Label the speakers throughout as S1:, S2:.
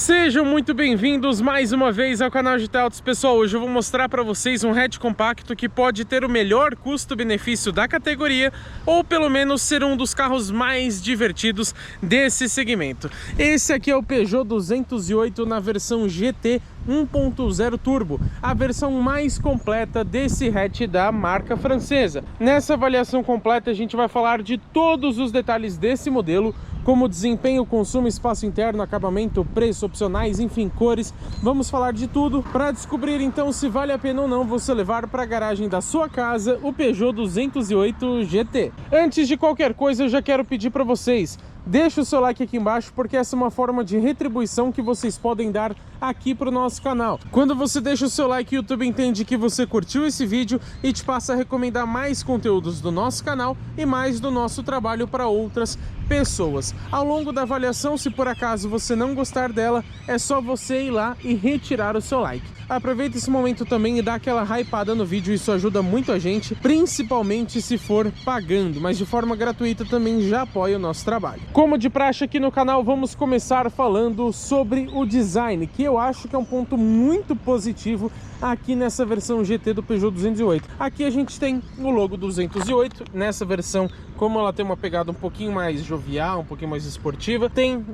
S1: Sejam muito bem-vindos mais uma vez ao canal GT Autos. Pessoal, hoje eu vou mostrar para vocês um hatch compacto que pode ter o melhor custo-benefício da categoria, ou pelo menos ser um dos carros mais divertidos desse segmento. Esse aqui é o Peugeot 208 na versão GT 1.0 Turbo, a versão mais completa desse hatch da marca francesa. Nessa avaliação completa a gente vai falar de todos os detalhes desse modelo, como desempenho, consumo, espaço interno, acabamento, preço, opcionais, enfim, cores. Vamos falar de tudo para descobrir então se vale a pena ou não você levar para a garagem da sua casa o Peugeot 208 GT. Antes de qualquer coisa, eu já quero pedir para vocês: deixa o seu like aqui embaixo, porque essa é uma forma de retribuição que vocês podem dar aqui para o nosso canal. Quando você deixa o seu like, o YouTube entende que você curtiu esse vídeo e te passa a recomendar mais conteúdos do nosso canal e mais do nosso trabalho para outras pessoas. Ao longo da avaliação, se por acaso você não gostar dela, é só você ir lá e retirar o seu like. Aproveita esse momento também e dá aquela hypada no vídeo, isso ajuda muito a gente, principalmente se for pagando, mas de forma gratuita também já apoia o nosso trabalho. Como de praxe aqui no canal, vamos começar falando sobre o design, que eu acho que é um ponto muito positivo aqui nessa versão GT do Peugeot 208. Aqui a gente tem o logo 208, nessa versão, como ela tem uma pegada um pouquinho mais jovial, um pouquinho mais esportiva, tem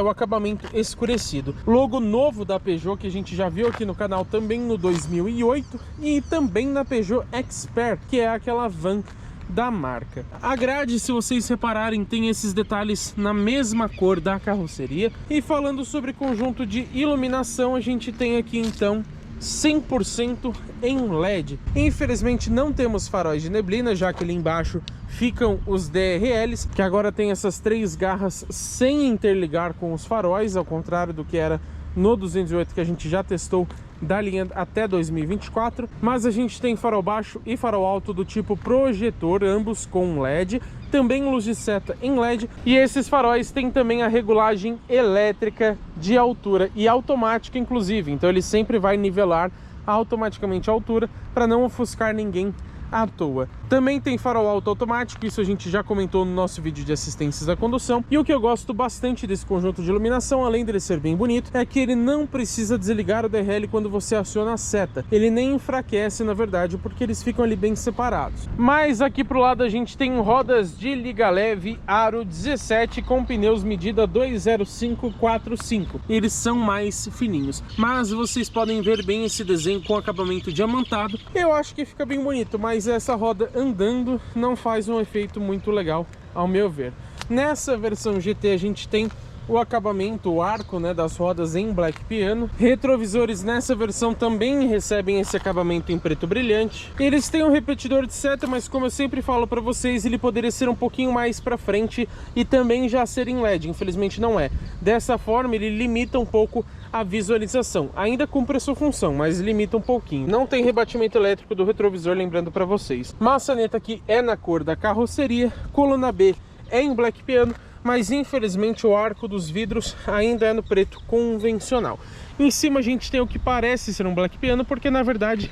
S1: o acabamento escurecido. Logo novo da Peugeot, que a gente já viu aqui no canal também no 2008 e também na Peugeot Expert, que é aquela van da marca. A grade, se vocês repararem, tem esses detalhes na mesma cor da carroceria. E falando sobre conjunto de iluminação, a gente tem aqui então 100% em LED. Infelizmente não temos faróis de neblina, já que ali embaixo ficam os DRLs, que agora tem essas três garras sem interligar com os faróis, ao contrário do que era no 208, que a gente já testou da linha até 2024, mas a gente tem farol baixo e farol alto do tipo projetor, ambos com LED, também luz de seta em LED, e esses faróis têm também a regulagem elétrica de altura e automática inclusive, então ele sempre vai nivelar automaticamente a altura para não ofuscar ninguém à toa. Também tem farol alto automático, isso a gente já comentou no nosso vídeo de assistências à condução. E o que eu gosto bastante desse conjunto de iluminação, além dele ser bem bonito, é que ele não precisa desligar o DRL quando você aciona a seta. Ele nem enfraquece, na verdade, porque eles ficam ali bem separados. Mas aqui pro lado a gente tem rodas de liga leve aro 17 com pneus medida 205/45. Eles são mais fininhos, mas vocês podem ver bem esse desenho com acabamento diamantado. Eu acho que fica bem bonito, mas essa roda andando não faz um efeito muito legal, ao meu ver. Nessa versão GT a gente tem o acabamento, o arco, né, das rodas em black piano. Retrovisores nessa versão também recebem esse acabamento em preto brilhante. Eles têm um repetidor de seta, mas como eu sempre falo para vocês, ele poderia ser um pouquinho mais para frente e também já ser em LED. Infelizmente não é. Dessa forma ele limita um pouco a visualização. Ainda cumpre a sua função, mas limita um pouquinho. Não tem rebatimento elétrico do retrovisor, lembrando para vocês. Maçaneta aqui é na cor da carroceria. Coluna B é em black piano, mas infelizmente o arco dos vidros ainda é no preto convencional. Em cima a gente tem o que parece ser um black piano, porque na verdade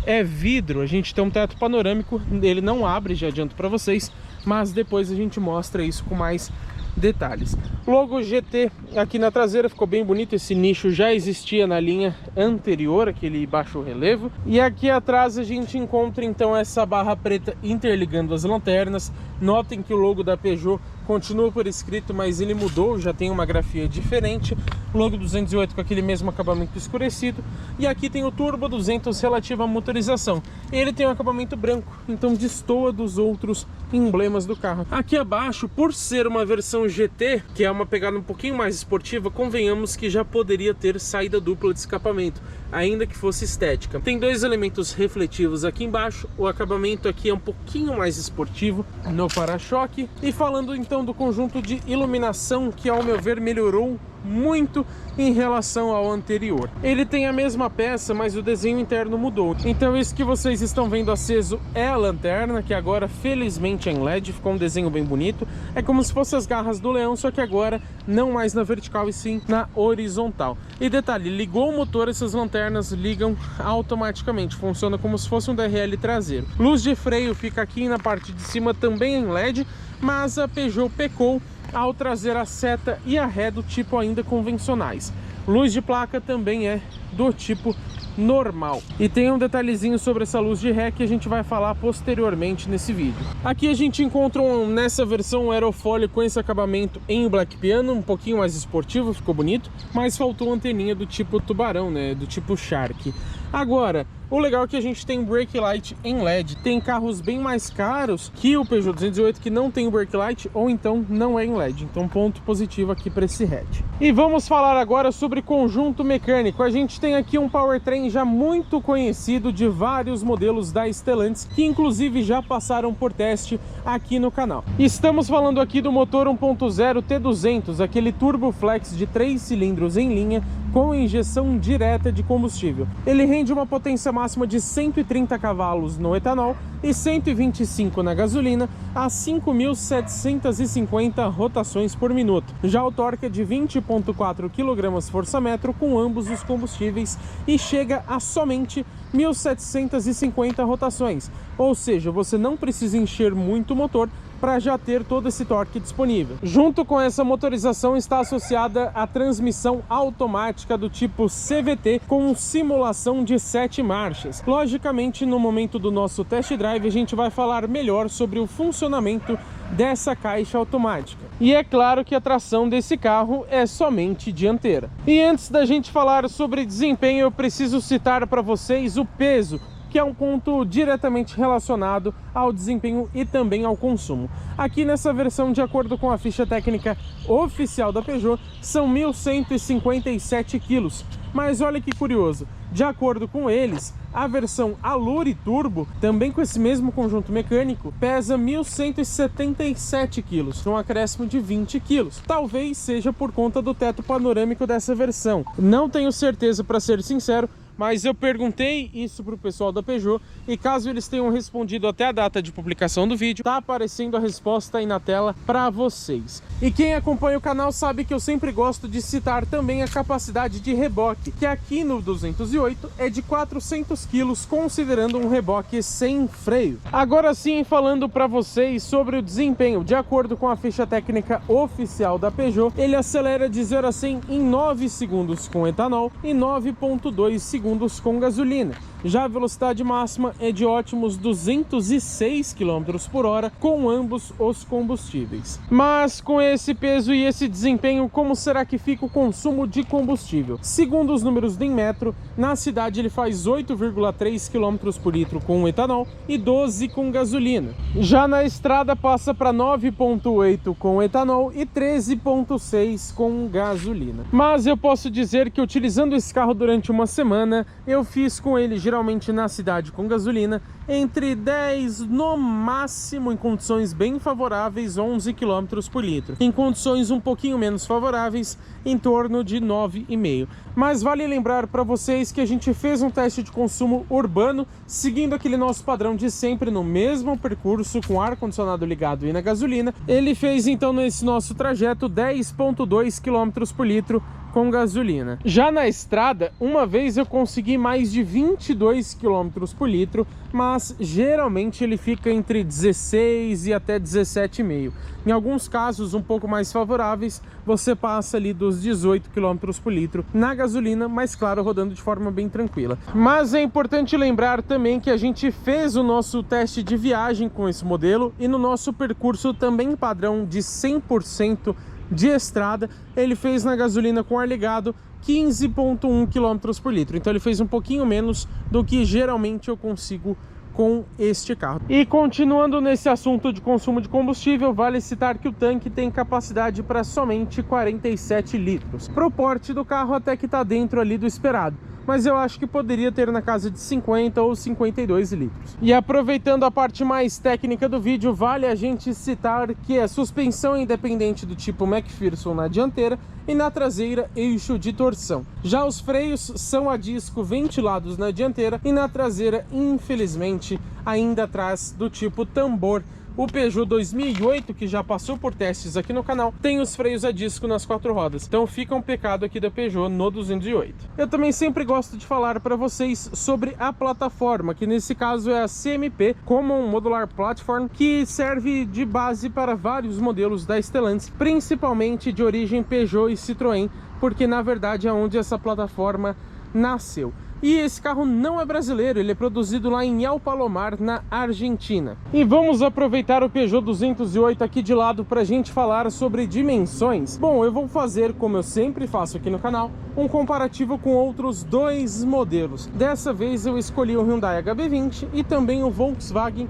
S1: é vidro. A gente tem um teto panorâmico, ele não abre, já adianto para vocês, mas depois a gente mostra isso com mais detalhes. Logo GT aqui na traseira, ficou bem bonito. Esse nicho já existia na linha anterior, aquele baixo relevo. E aqui atrás a gente encontra então essa barra preta interligando as lanternas. Notem que o logo da Peugeot continua por escrito, mas ele mudou, já tem uma grafia diferente. Logo 208 com aquele mesmo acabamento escurecido. E aqui tem o Turbo 200 relativo à motorização. Ele tem um acabamento branco, então destoa dos outros emblemas do carro. Aqui abaixo, por ser uma versão GT, que é uma pegada um pouquinho mais esportiva, convenhamos que já poderia ter saída dupla de escapamento, ainda que fosse estética. Tem dois elementos refletivos aqui embaixo, o acabamento aqui é um pouquinho mais esportivo no para-choque. E falando então do conjunto de iluminação, que ao meu ver melhorou muito em relação ao anterior. Ele tem a mesma peça, mas o desenho interno mudou. Então isso que vocês estão vendo aceso é a lanterna, que agora felizmente é em LED, ficou um desenho bem bonito. É como se fossem as garras do leão, só que agora não mais na vertical e sim na horizontal. E detalhe, ligou o motor, essas lanternas ligam automaticamente, funciona como se fosse um DRL traseiro. Luz de freio fica aqui na parte de cima também em LED, mas a Peugeot pecou ao trazer a seta e a ré do tipo ainda convencionais. Luz de placa também é do tipo normal. E tem um detalhezinho sobre essa luz de ré que a gente vai falar posteriormente nesse vídeo. Aqui a gente encontra nessa versão um aerofólio com esse acabamento em black piano, um pouquinho mais esportivo, ficou bonito, mas faltou anteninha do tipo tubarão, né, do tipo Shark. Agora, o legal é que a gente tem brake light em LED. Tem carros bem mais caros que o Peugeot 208 que não tem o brake light ou então não é em LED. Então ponto positivo aqui para esse hatch. E vamos falar agora sobre conjunto mecânico. A gente tem aqui um powertrain já muito conhecido de vários modelos da Stellantis, que inclusive já passaram por teste aqui no canal. Estamos falando aqui do motor 1.0 T200, aquele turbo flex de 3 cilindros em linha com injeção direta de combustível. Ele rende uma potência máxima de 130 cavalos no etanol e 125 na gasolina a 5.750 rotações por minuto. Já o torque é de 20,4 kgfm com ambos os combustíveis e chega a somente 1.750 rotações, ou seja, você não precisa encher muito o motor para já ter todo esse torque disponível. Junto com essa motorização está associada a transmissão automática do tipo CVT com simulação de 7 marchas. Logicamente, no momento do nosso test drive, a gente vai falar melhor sobre o funcionamento dessa caixa automática. E é claro que a tração desse carro é somente dianteira. E antes da gente falar sobre desempenho, eu preciso citar para vocês o peso, que é um ponto diretamente relacionado ao desempenho e também ao consumo. Aqui nessa versão, de acordo com a ficha técnica oficial da Peugeot, são 1.157 quilos. Mas olha que curioso, de acordo com eles, a versão Allure Turbo, também com esse mesmo conjunto mecânico, pesa 1.177 quilos, um acréscimo de 20 quilos. Talvez seja por conta do teto panorâmico dessa versão. Não tenho certeza, para ser sincero, mas eu perguntei isso para o pessoal da Peugeot e caso eles tenham respondido até a data de publicação do vídeo, tá aparecendo a resposta aí na tela para vocês. E quem acompanha o canal sabe que eu sempre gosto de citar também a capacidade de reboque, que aqui no 208 é de 400 kg, considerando um reboque sem freio. Agora sim, falando para vocês sobre o desempenho, de acordo com a ficha técnica oficial da Peugeot, ele acelera de 0 a 100 em 9 segundos com etanol e 9,2 segundos com gasolina. Já a velocidade máxima é de ótimos 206 km por hora com ambos os combustíveis. Mas com esse peso e esse desempenho, como será que fica o consumo de combustível? Segundo os números do Inmetro, na cidade ele faz 8,3 km por litro com etanol e 12 com gasolina. Já na estrada passa para 9,8 com etanol e 13,6 com gasolina. Mas eu posso dizer que utilizando esse carro durante uma semana, eu fiz com ele, geralmente na cidade com gasolina, entre 10, no máximo em condições bem favoráveis, 11 km por litro. Em condições um pouquinho menos favoráveis, em torno de 9,5. Mas vale lembrar para vocês que a gente fez um teste de consumo urbano, seguindo aquele nosso padrão de sempre no mesmo percurso, com ar-condicionado ligado e na gasolina. Ele fez então nesse nosso trajeto 10,2 km por litro com gasolina. Já na estrada, uma vez eu consegui mais de 22 km por litro, mas geralmente ele fica entre 16 e até 17,5. Em alguns casos um pouco mais favoráveis, você passa ali dos 18 km por litro na gasolina, mas claro, rodando de forma bem tranquila. Mas é importante lembrar também que a gente fez o nosso teste de viagem com esse modelo e no nosso percurso também padrão de 100% de estrada, ele fez na gasolina com ar ligado 15,1 km por litro. Então ele fez um pouquinho menos do que geralmente eu consigo com este carro. E continuando nesse assunto de consumo de combustível, vale citar que o tanque tem capacidade para somente 47 litros. Pro porte do carro até que está dentro ali do esperado, mas eu acho que poderia ter na casa de 50 ou 52 litros. E aproveitando a parte mais técnica do vídeo, vale a gente citar que a suspensão é independente do tipo McPherson na dianteira e na traseira eixo de torção. Já os freios são a disco ventilados na dianteira e na traseira, infelizmente, ainda atrás do tipo tambor O Peugeot 2008, que já passou por testes aqui no canal, tem os freios a disco nas 4 rodas. Então fica um pecado aqui da Peugeot no 208. Eu também sempre gosto de falar para vocês sobre a plataforma, que nesse caso é a CMP, Common Modular Platform, que serve de base para vários modelos da Stellantis, principalmente de origem Peugeot e Citroën, porque na verdade é onde essa plataforma nasceu. E esse carro não é brasileiro, ele é produzido lá em El Palomar, na Argentina. E vamos aproveitar o Peugeot 208 aqui de lado para a gente falar sobre dimensões. Bom, eu vou fazer, como eu sempre faço aqui no canal, um comparativo com outros 2 modelos. Dessa vez eu escolhi o Hyundai HB20 e também o Volkswagen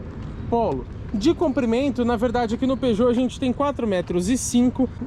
S1: Polo. De comprimento, na verdade aqui no Peugeot a gente tem 4,5 metros,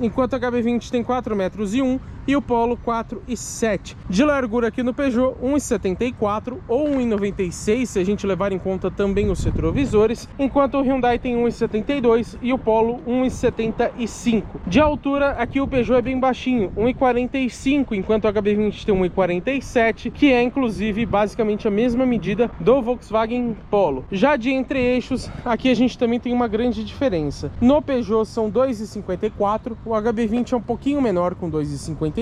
S1: enquanto o HB20 tem 4,1 metros e o Polo 4,7. De largura aqui no Peugeot, 1,74 ou 1,96 se a gente levar em conta também os retrovisores, enquanto o Hyundai tem 1,72 e o Polo 1,75. De altura, aqui o Peugeot é bem baixinho, 1,45, enquanto o HB20 tem 1,47, que é inclusive basicamente a mesma medida do Volkswagen Polo. Já de entre-eixos, aqui a gente também tem uma grande diferença. No Peugeot são 2,54, o HB20 é um pouquinho menor com 2,53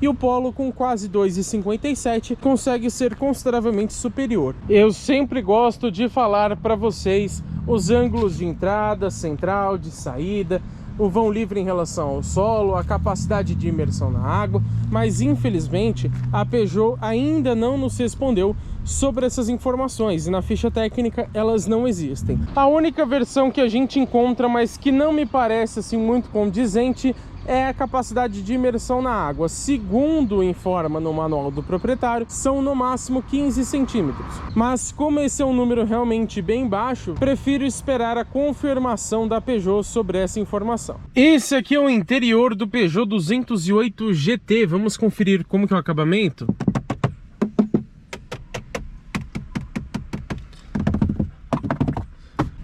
S1: e o Polo com quase 2,57 consegue ser consideravelmente superior. Eu sempre gosto de falar para vocês os ângulos de entrada, central, de saída, o vão livre em relação ao solo, a capacidade de imersão na água, mas infelizmente a Peugeot ainda não nos respondeu sobre essas informações e na ficha técnica elas não existem. A única versão que a gente encontra, mas que não me parece assim muito condizente, é a capacidade de imersão na água. Segundo informa no manual do proprietário, são no máximo 15 centímetros. Mas como esse é um número realmente bem baixo, prefiro esperar a confirmação da Peugeot sobre essa informação. Esse aqui é o interior do Peugeot 208 GT. Vamos conferir como que é o acabamento?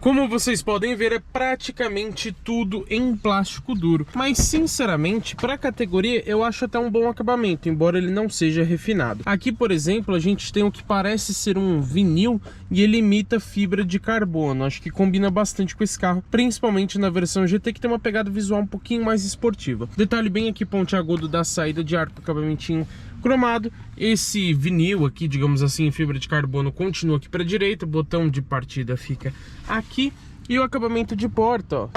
S1: Como vocês podem ver, é praticamente tudo em plástico duro. Mas, sinceramente, para a categoria, eu acho até um bom acabamento, embora ele não seja refinado. Aqui, por exemplo, a gente tem o que parece ser um vinil e ele imita fibra de carbono. Acho que combina bastante com esse carro, principalmente na versão GT, que tem uma pegada visual um pouquinho mais esportiva. Detalhe bem aqui pontiagudo da saída de ar com o acabamentinho cromado. Esse vinil aqui, digamos assim, em fibra de carbono, continua aqui para a direita, o botão de partida fica aqui e o acabamento de porta, ó,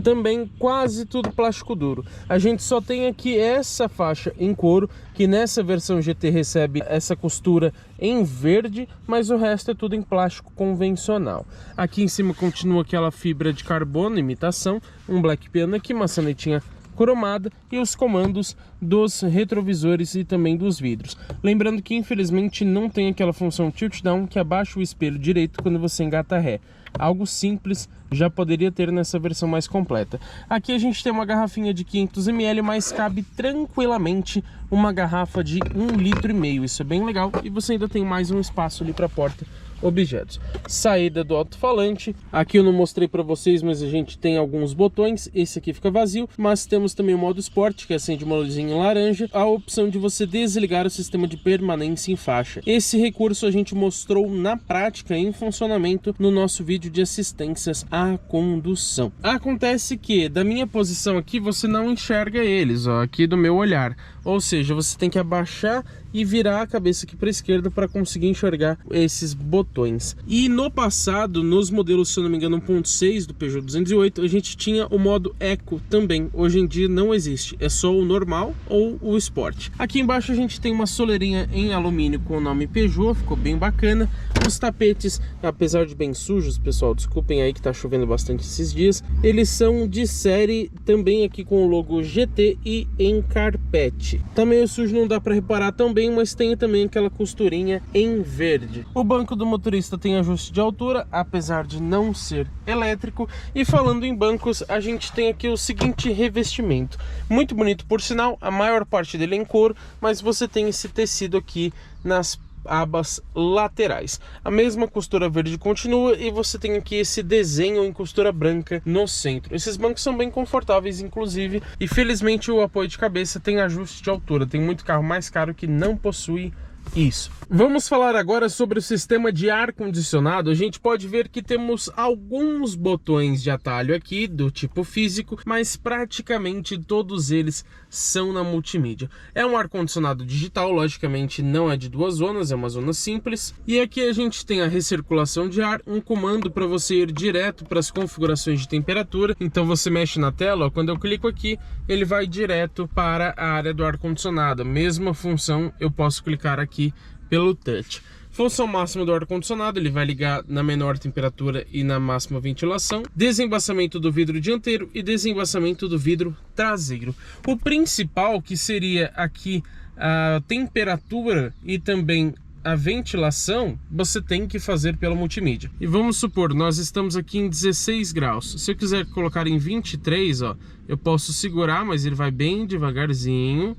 S1: também quase tudo plástico duro. A gente só tem aqui essa faixa em couro, que nessa versão GT recebe essa costura em verde, mas o resto é tudo em plástico convencional. Aqui em cima continua aquela fibra de carbono, imitação, um black piano aqui, maçanetinha cromada e os comandos dos retrovisores e também dos vidros. Lembrando que infelizmente não tem aquela função tilt down que abaixa o espelho direito quando você engata ré. Algo simples já poderia ter nessa versão mais completa. Aqui a gente tem uma garrafinha de 500 ml, mas cabe tranquilamente uma garrafa de 1,5 litro. Isso é bem legal e você ainda tem mais um espaço ali para porta objetos. Saída do alto-falante, aqui eu não mostrei para vocês, mas a gente tem alguns botões, esse aqui fica vazio, mas temos também o modo Sport, que acende uma luzinha laranja, a opção de você desligar o sistema de permanência em faixa. Esse recurso a gente mostrou na prática em funcionamento no nosso vídeo de assistências à condução. Acontece que da minha posição aqui você não enxerga eles, ó, aqui do meu olhar, ou seja, você tem que abaixar e virar a cabeça aqui para a esquerda para conseguir enxergar esses botões. E no passado, nos modelos, se eu não me engano, 1.6 do Peugeot 208, a gente tinha o modo Eco também. Hoje em dia não existe, é só o normal ou o Sport. Aqui embaixo a gente tem uma soleirinha em alumínio com o nome Peugeot, ficou bem bacana. Os tapetes, apesar de bem sujos, pessoal, desculpem aí que tá chovendo bastante esses dias, eles são de série também aqui com o logo GT e em carpete. Tá meio sujo, não dá para reparar tão bem, mas tem também aquela costurinha em verde. O banco do motorista tem ajuste de altura, apesar de não ser elétrico. E falando em bancos, a gente tem aqui o seguinte revestimento, muito bonito por sinal, a maior parte dele é em couro, mas você tem esse tecido aqui nas abas laterais. A mesma costura verde continua e você tem aqui esse desenho em costura branca no centro. Esses bancos são bem confortáveis, inclusive, e felizmente o apoio de cabeça tem ajuste de altura. Tem muito carro mais caro que não possui Isso. Vamos falar agora sobre o sistema de ar-condicionado. A gente pode ver que temos alguns botões de atalho aqui do tipo físico, mas praticamente todos eles são na multimídia. É um ar-condicionado digital, logicamente não é de 2 zonas, é uma zona simples. E aqui a gente tem a recirculação de ar, um comando para você ir direto para as configurações de temperatura. Então você mexe na tela, ó, quando eu clico aqui, ele vai direto para a área do ar-condicionado. Mesma função, eu posso clicar aqui pelo touch. Função máxima do ar-condicionado, ele vai ligar na menor temperatura e na máxima ventilação, desembaçamento do vidro dianteiro e desembaçamento do vidro traseiro. O principal, que seria aqui a temperatura e também a ventilação, você tem que fazer pela multimídia. E vamos supor, nós estamos aqui em 16 graus. Se eu quiser colocar em 23, ó, eu posso segurar, mas ele vai bem devagarzinho.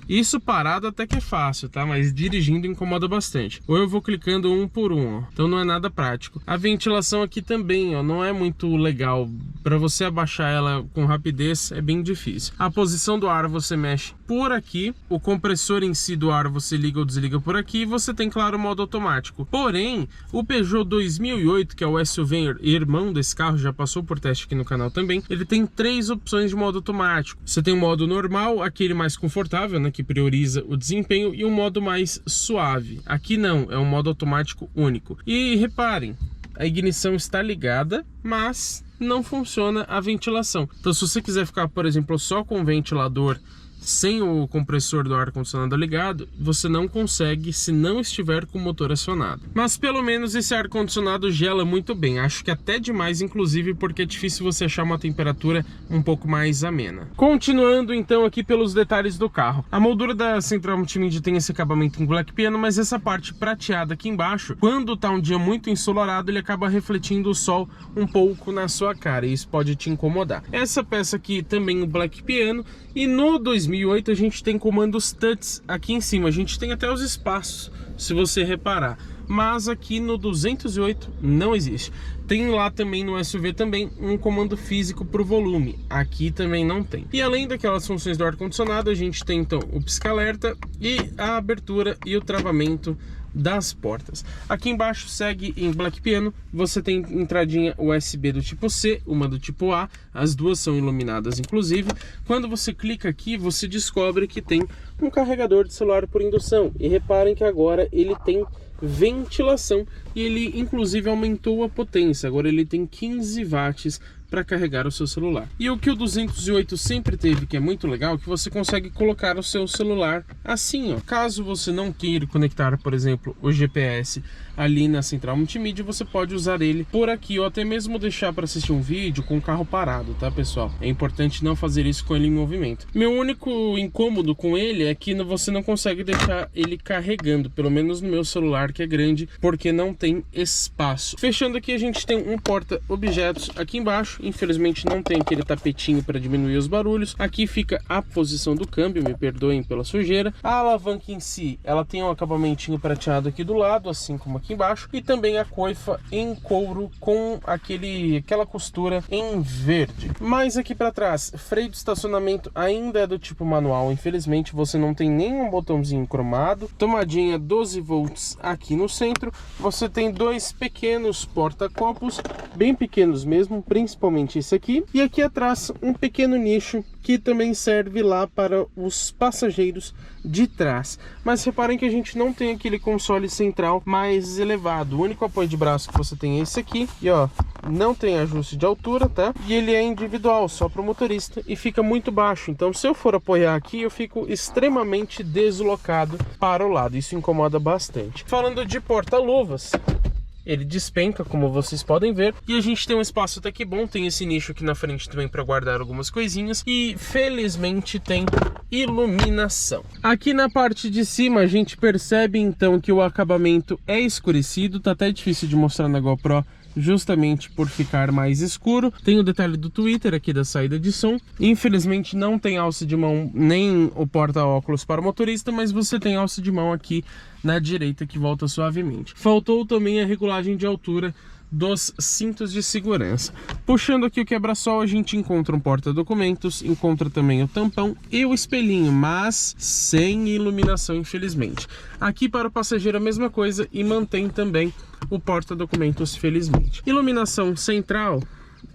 S1: Isso parado até que é fácil, tá? Mas dirigindo incomoda bastante. Ou eu vou clicando um por um, ó. Então não é nada prático. A ventilação aqui também, ó, não é muito legal. Para você abaixar ela com rapidez é bem difícil. A posição do ar você mexe por aqui. O compressor em si do ar você liga ou desliga por aqui. E você tem, claro, o modo automático. Porém, o Peugeot 2008, que é o SUV irmão desse carro, já passou por teste aqui no canal também. Ele tem 3 opções de modo automático. Você tem o modo normal, aquele mais confortável, né, que prioriza o desempenho, e um modo mais suave. Aqui não, é um modo automático único. E reparem, a ignição está ligada, mas não funciona a ventilação. Então se você quiser ficar, por exemplo, só com o ventilador sem o compressor do ar-condicionado ligado, você não consegue se não estiver com o motor acionado. Mas pelo menos esse ar-condicionado gela muito bem, acho que até demais, inclusive porque é difícil você achar uma temperatura um pouco mais amena. Continuando então aqui pelos detalhes do carro. A moldura da central multimídia tem esse acabamento em black piano, mas essa parte prateada aqui embaixo, quando tá um dia muito ensolarado, ele acaba refletindo o sol um pouco na sua cara, e isso pode te incomodar. Essa peça aqui também o black piano, e no 2008 a gente tem comandos touch aqui em cima, a gente tem até os espaços, se você reparar, mas aqui no 208 não existe. Tem lá também no SUV também um comando físico para o volume, aqui também não tem. E além daquelas funções do ar-condicionado, a gente tem então o pisca-alerta e a abertura e o travamento das portas. Aqui embaixo segue em black piano, você tem entradinha USB do tipo C, uma do tipo A, as duas são iluminadas inclusive. Quando você clica aqui, você descobre que tem um carregador de celular por indução, e reparem que agora ele tem ventilação e ele inclusive aumentou a potência, agora ele tem 15 watts para carregar o seu celular. E o que o 208 sempre teve, que é muito legal, que você consegue colocar o seu celular assim, ó. Caso você não queira conectar, por exemplo, o GPS ali na central multimídia, você pode usar ele por aqui, ou até mesmo deixar para assistir um vídeo com o carro parado, tá, pessoal? É importante não fazer isso com ele em movimento. Meu único incômodo com ele é que você não consegue deixar ele carregando, pelo menos no meu celular, que é grande, porque não tem espaço. Fechando aqui, a gente tem um porta-objetos aqui embaixo. Infelizmente não tem aquele tapetinho para diminuir os barulhos. Aqui fica a posição do câmbio, me perdoem pela sujeira. A alavanca em si, ela tem um acabamentinho prateado aqui do lado, assim como aqui embaixo, e também a coifa em couro com aquela costura em verde. Mas aqui para trás, freio de estacionamento ainda é do tipo manual, infelizmente você não tem nenhum botãozinho cromado. Tomadinha 12 volts aqui no centro. Você tem 2 pequenos porta-copos, bem pequenos mesmo, principalmente esse aqui, e aqui atrás um pequeno nicho que também serve lá para os passageiros de trás. Mas reparem que a gente não tem aquele console central mais elevado, o único apoio de braço que você tem é esse aqui, e ó, não tem ajuste de altura, tá? E ele é individual, só para o motorista, e fica muito baixo, então se eu for apoiar aqui, eu fico extremamente deslocado para o lado, isso incomoda bastante. Falando de porta-luvas, ele despenca, como vocês podem ver, e a gente tem um espaço até que bom, tem esse nicho aqui na frente também para guardar algumas coisinhas, e felizmente tem iluminação. Aqui na parte de cima a gente percebe então que o acabamento é escurecido, tá até difícil de mostrar na GoPro, justamente por ficar mais escuro. Tem o detalhe do tweeter aqui da saída de som. Infelizmente não tem alça de mão nem o porta-óculos para o motorista, mas você tem alça de mão aqui na direita que volta suavemente. Faltou também a regulagem de altura dos cintos de segurança. Puxando aqui o quebra-sol, a gente encontra um porta-documentos, encontra também o tampão e o espelhinho, mas sem iluminação, infelizmente. Aqui para o passageiro a mesma coisa e mantém também o porta-documentos, felizmente. Iluminação central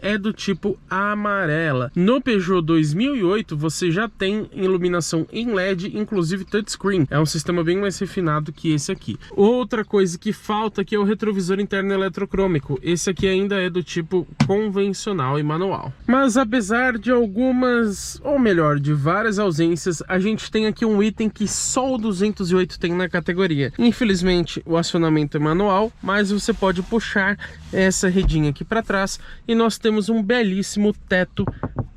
S1: é do tipo amarela. No Peugeot 2008 você já tem iluminação em LED, inclusive touchscreen. É um sistema bem mais refinado que esse aqui. Outra coisa que falta aqui é o retrovisor interno eletrocrômico. Esse aqui ainda é do tipo convencional e manual. Mas apesar de algumas, ou melhor, de várias ausências, a gente tem aqui um item que só o 208 tem na categoria. Infelizmente o acionamento é manual, mas você pode puxar essa redinha aqui para trás e nós temos um belíssimo teto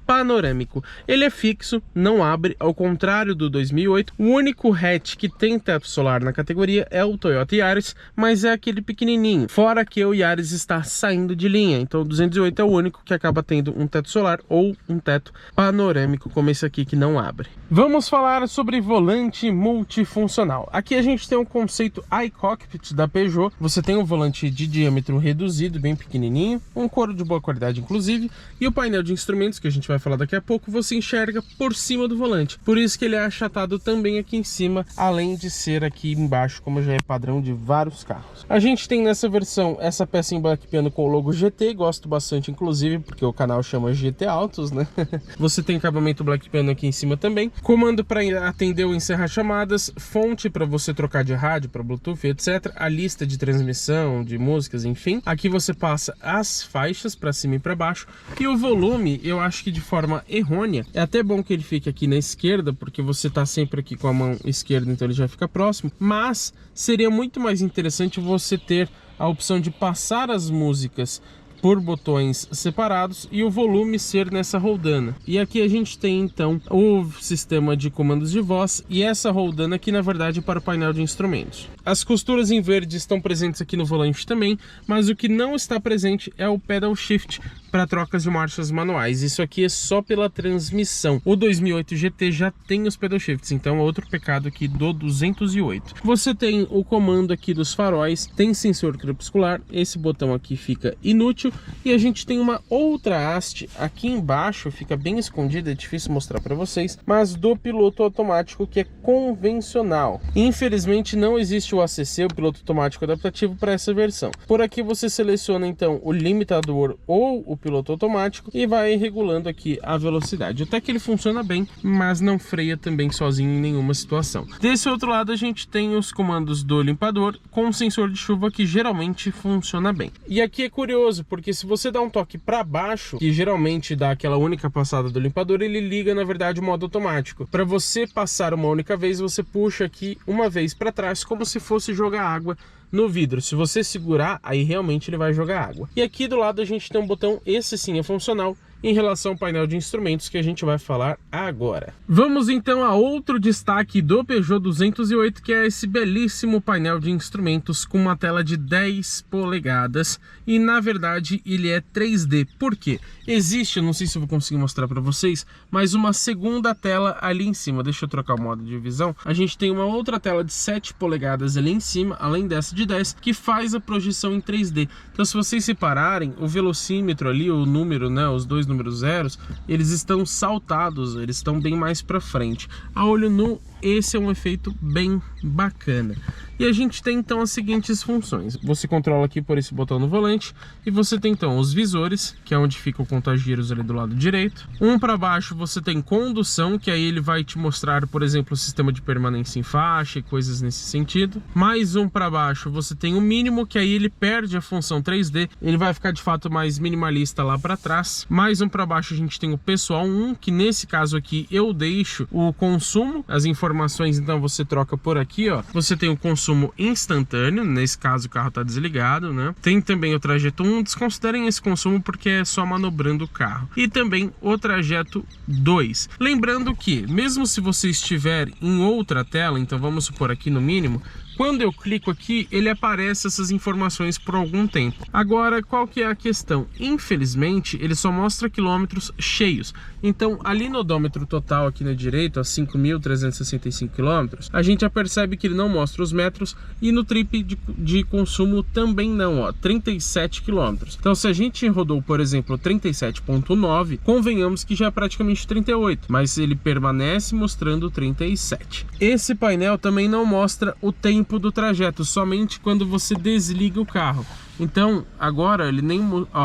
S1: panorâmico. Ele é fixo, não abre, ao contrário do 2008. O único hatch que tem teto solar na categoria é o Toyota Yaris, mas é aquele pequenininho. Fora que o Yaris está saindo de linha, então o 208 é o único que acaba tendo um teto solar ou um teto panorâmico, como esse aqui que não abre. Vamos falar sobre volante multifuncional. Aqui a gente tem um conceito iCockpit da Peugeot. Você tem um volante de diâmetro reduzido, bem pequenininho, um couro de boa qualidade inclusive, e o painel de instrumentos, que a gente vai falar daqui a pouco, você enxerga por cima do volante. Por isso que ele é achatado também aqui em cima, além de ser aqui embaixo, como já é padrão de vários carros. A gente tem nessa versão essa peça em black piano com o logo GT, gosto bastante inclusive, porque o canal chama GT Autos, né? Você tem acabamento black piano aqui em cima também, comando para atender ou encerrar chamadas, fonte para você trocar de rádio para Bluetooth, etc. A lista de transmissão, de músicas, enfim. Aqui você passa as faixas para cima e para baixo, e o volume, eu acho que de forma errônea, é até bom que ele fique aqui na esquerda, porque você tá sempre aqui com a mão esquerda, então ele já fica próximo, mas seria muito mais interessante você ter a opção de passar as músicas por botões separados e o volume ser nessa roldana. E aqui a gente tem então o sistema de comandos de voz e essa roldana aqui na verdade é para o painel de instrumentos. As costuras em verde estão presentes aqui no volante também, mas o que não está presente é o pedal shift para trocas de marchas manuais. Isso aqui é só pela transmissão. O 2008 GT já tem os pedal shifts, então é outro pecado aqui do 208. Você tem o comando aqui dos faróis, tem sensor crepuscular, esse botão aqui fica inútil, e a gente tem uma outra haste aqui embaixo, fica bem escondida, é difícil mostrar para vocês, mas do piloto automático, que é convencional. Infelizmente não existe o ACC, o piloto automático adaptativo, para essa versão. Por aqui você seleciona então o limitador ou o piloto automático e vai regulando aqui a velocidade. Até que ele funciona bem, mas não freia também sozinho em nenhuma situação. Desse outro lado a gente tem os comandos do limpador com sensor de chuva, que geralmente funciona bem. E aqui é curioso, porque se você dá um toque para baixo, que geralmente dá aquela única passada do limpador, ele liga na verdade o modo automático. Para você passar uma única vez, você puxa aqui uma vez para trás, como se fosse jogar água no vidro. Se você segurar, aí realmente ele vai jogar água. E aqui do lado a gente tem um botão, esse sim é funcional, em relação ao painel de instrumentos, que a gente vai falar agora. Vamos então a outro destaque do Peugeot 208, que é esse belíssimo painel de instrumentos com uma tela de 10 polegadas e na verdade ele é 3D. Por quê? Existe, eu não sei se eu vou conseguir mostrar para vocês, mas uma segunda tela ali em cima. Deixa eu trocar o modo de visão. A gente tem uma outra tela de 7 polegadas ali em cima, além dessa de 10, que faz a projeção em 3D. Então se vocês separarem o velocímetro ali, o número, né, os dois números zeros, eles estão saltados, eles estão bem mais para frente. A olho nu, esse é um efeito bem bacana. E a gente tem então as seguintes funções. Você controla aqui por esse botão no volante, e você tem então os visores, que é onde fica o contagiros ali do lado direito. Um para baixo você tem condução, que aí ele vai te mostrar, por exemplo, o sistema de permanência em faixa e coisas nesse sentido. Mais um para baixo você tem o mínimo, que aí ele perde a função 3D, ele vai ficar de fato mais minimalista lá para trás. Mais um para baixo a gente tem o pessoal 1, que nesse caso aqui eu deixo o consumo, as informações então você troca por aqui, ó. Você tem o consumo instantâneo, nesse caso o carro está desligado, né? Tem também o trajeto 1, desconsiderem esse consumo porque é só manobrando o carro. E também o trajeto 2. Lembrando que, mesmo se você estiver em outra tela, então vamos supor aqui no mínimo, Quando eu clico aqui, ele aparece essas informações por algum tempo. Agora, qual que é a questão? Infelizmente, ele só mostra quilômetros cheios. Então, ali no odômetro total aqui na direita, ó, 5.365 quilômetros, a gente já percebe que ele não mostra os metros, e no trip de consumo também não, ó, 37 quilômetros. Então, se a gente rodou, por exemplo, 37,9, convenhamos que já é praticamente 38, mas ele permanece mostrando 37. Esse painel também não mostra o tempo do trajeto, somente quando você desliga o carro. Então, agora ele nem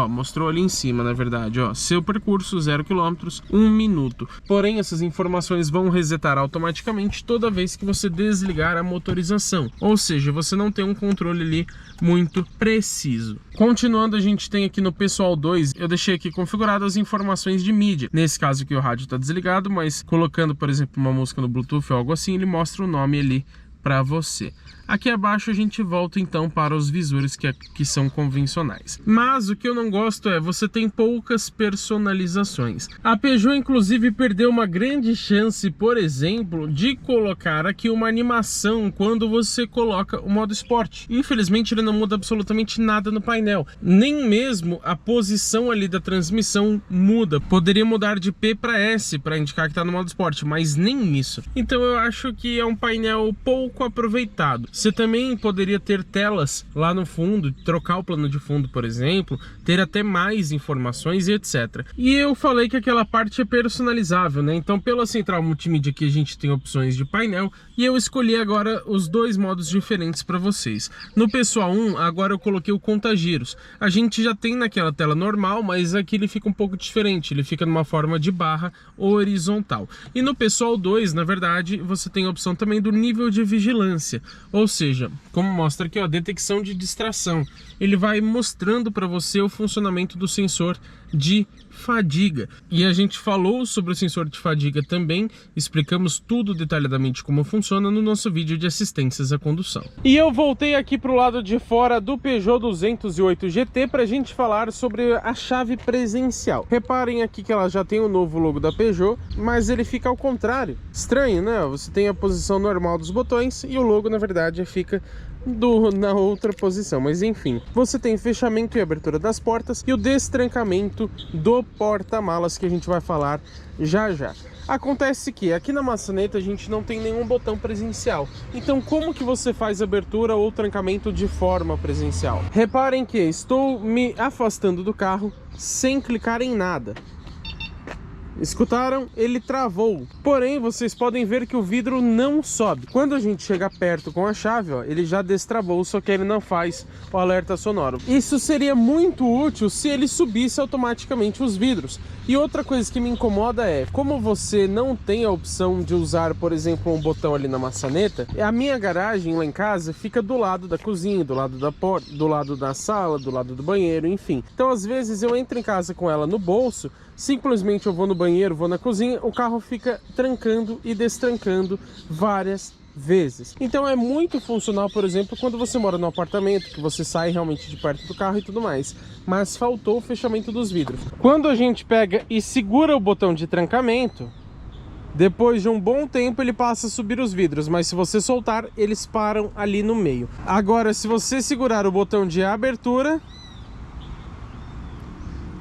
S1: mostrou ali em cima, na verdade, ó, seu percurso 0 km, 1 minuto. Porém, essas informações vão resetar automaticamente toda vez que você desligar a motorização. Ou seja, você não tem um controle ali muito preciso. Continuando, a gente tem aqui no Pessoal 2, eu deixei aqui configurado as informações de mídia. Nesse caso aqui o rádio está desligado, mas colocando, por exemplo, uma música no Bluetooth ou algo assim, ele mostra o nome ali para você. Aqui abaixo a gente volta então para os visores que são convencionais. Mas o que eu não gosto é, você tem poucas personalizações. A Peugeot inclusive perdeu uma grande chance, por exemplo, de colocar aqui uma animação quando você coloca o modo Sport. Infelizmente ele não muda absolutamente nada no painel. Nem mesmo a posição ali da transmissão muda. Poderia mudar de P para S para indicar que está no modo Sport, mas nem isso. Então eu acho que é um painel pouco aproveitado. Você também poderia ter telas lá no fundo, trocar o plano de fundo, por exemplo, ter até mais informações e etc. E eu falei que aquela parte é personalizável, né? Então pela central multimídia aqui a gente tem opções de painel, e eu escolhi agora os dois modos diferentes para vocês. No Pessoal 1, agora eu coloquei o conta-giros. A gente já tem naquela tela normal, mas aqui ele fica um pouco diferente, ele fica numa forma de barra horizontal. E no Pessoal 2, na verdade, você tem a opção também do nível de vigilância, ou seja, como mostra aqui, ó, detecção de distração. Ele vai mostrando para você o funcionamento do sensor de fadiga. E a gente falou sobre o sensor de fadiga também, explicamos tudo detalhadamente como funciona no nosso vídeo de assistências à condução. E eu voltei aqui para o lado de fora do Peugeot 208 GT para a gente falar sobre a chave presencial. Reparem aqui que ela já tem o novo logo da Peugeot, mas ele fica ao contrário. Estranho, né? Você tem a posição normal dos botões e o logo, na verdade, fica na outra posição, mas enfim. Você tem fechamento e abertura das portas e o destrancamento do porta-malas, que a gente vai falar já já. Acontece que aqui na maçaneta a gente não tem nenhum botão presencial. Então como que você faz abertura ou trancamento de forma presencial? Reparem que estou me afastando do carro sem clicar em nada. Escutaram? Ele travou. Porém, vocês podem ver que o vidro não sobe. Quando a gente chega perto com a chave, ó, ele já destravou, só que ele não faz o alerta sonoro. Isso seria muito útil se ele subisse automaticamente os vidros. E outra coisa que me incomoda é, como você não tem a opção de usar, por exemplo, um botão ali na maçaneta, a minha garagem lá em casa fica do lado da cozinha, do lado da porta, do lado da sala, do lado do banheiro, enfim. Então, às vezes, eu entro em casa com ela no bolso, simplesmente eu vou no banheiro, vou na cozinha, o carro fica trancando e destrancando várias vezes. Então é muito funcional, por exemplo, quando você mora num apartamento, que você sai realmente de perto do carro e tudo mais, mas faltou o fechamento dos vidros. Quando a gente pega e segura o botão de trancamento, depois de um bom tempo ele passa a subir os vidros, mas se você soltar, eles param ali no meio. Agora, se você segurar o botão de abertura,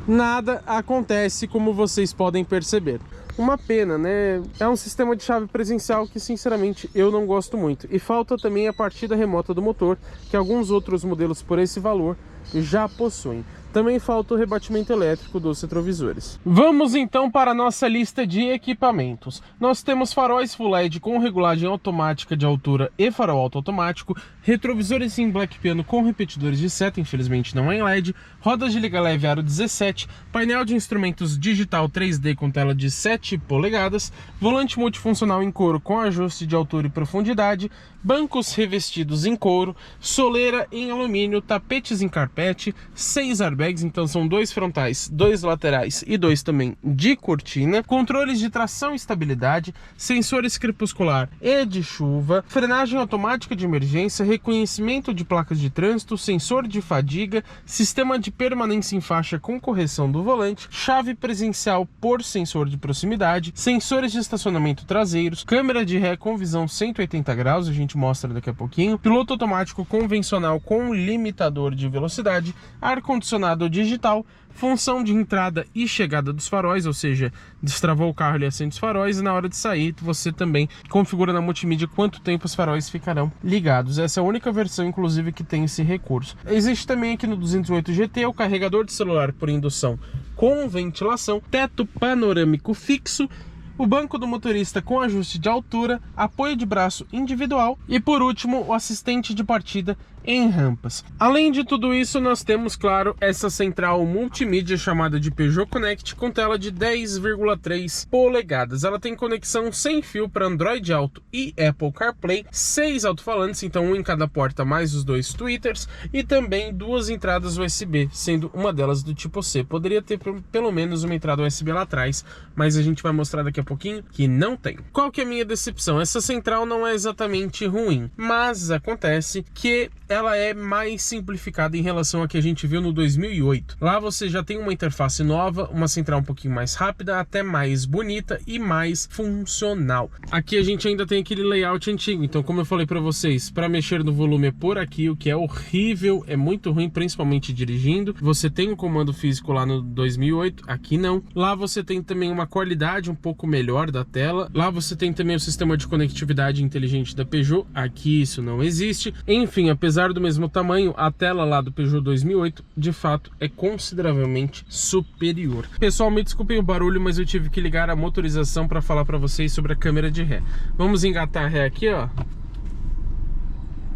S1: nada acontece, como vocês podem perceber. Uma pena, né? É um sistema de chave presencial que, sinceramente, eu não gosto muito. E falta também a partida remota do motor, que alguns outros modelos por esse valor já possuem. Também falta o rebatimento elétrico dos retrovisores. Vamos então para a nossa lista de equipamentos. Nós temos faróis Full LED com regulagem automática de altura e farol automático, retrovisores em black piano com repetidores de seta, infelizmente não é em LED, rodas de liga leve aro 17, painel de instrumentos digital 3D com tela de 7 polegadas, volante multifuncional em couro com ajuste de altura e profundidade, bancos revestidos em couro, soleira em alumínio, tapetes encarpados carpete, 6 airbags, então são 2 frontais, 2 laterais e 2 também de cortina, controles de tração e estabilidade, sensores crepuscular e de chuva, frenagem automática de emergência, reconhecimento de placas de trânsito, sensor de fadiga, sistema de permanência em faixa com correção do volante, chave presencial por sensor de proximidade, sensores de estacionamento traseiros, câmera de ré com visão 180 graus, a gente mostra daqui a pouquinho, piloto automático convencional com limitador de velocidade, ar-condicionado digital, função de entrada e chegada dos faróis, ou seja, destravou o carro e acende os faróis, e na hora de sair você também configura na multimídia quanto tempo os faróis ficarão ligados. Essa é a única versão, inclusive, que tem esse recurso. Existe também aqui no 208 GT o carregador de celular por indução com ventilação, teto panorâmico fixo, o banco do motorista com ajuste de altura, apoio de braço individual e, por último, o assistente de partida em rampas. Além de tudo isso, nós temos, claro, essa central multimídia chamada de Peugeot Connect com tela de 10,3 polegadas. Ela tem conexão sem fio para Android Auto e Apple CarPlay, 6 alto-falantes, então um em cada porta mais os 2 tweeters, e também 2 entradas USB, sendo uma delas do tipo C. Poderia ter pelo menos uma entrada USB lá atrás, mas a gente vai mostrar daqui a pouquinho que não tem. Qual que é a minha decepção? Essa central não é exatamente ruim, mas acontece que ela é mais simplificada em relação a que a gente viu no 2008. Lá você já tem uma interface nova, uma central um pouquinho mais rápida, até mais bonita e mais funcional. Aqui a gente ainda tem aquele layout antigo, então como eu falei para vocês, para mexer no volume é por aqui, o que é horrível, é muito ruim, principalmente dirigindo. Você tem um comando físico lá no 2008, aqui não. Lá você tem também uma qualidade um pouco melhor da tela. Lá você tem também o sistema de conectividade inteligente da Peugeot, aqui isso não existe. Enfim, apesar do mesmo tamanho, a tela lá do Peugeot 2008 de fato é consideravelmente superior. Pessoal, me desculpem o barulho, mas eu tive que ligar a motorização para falar para vocês sobre a câmera de ré. Vamos engatar a ré aqui, ó.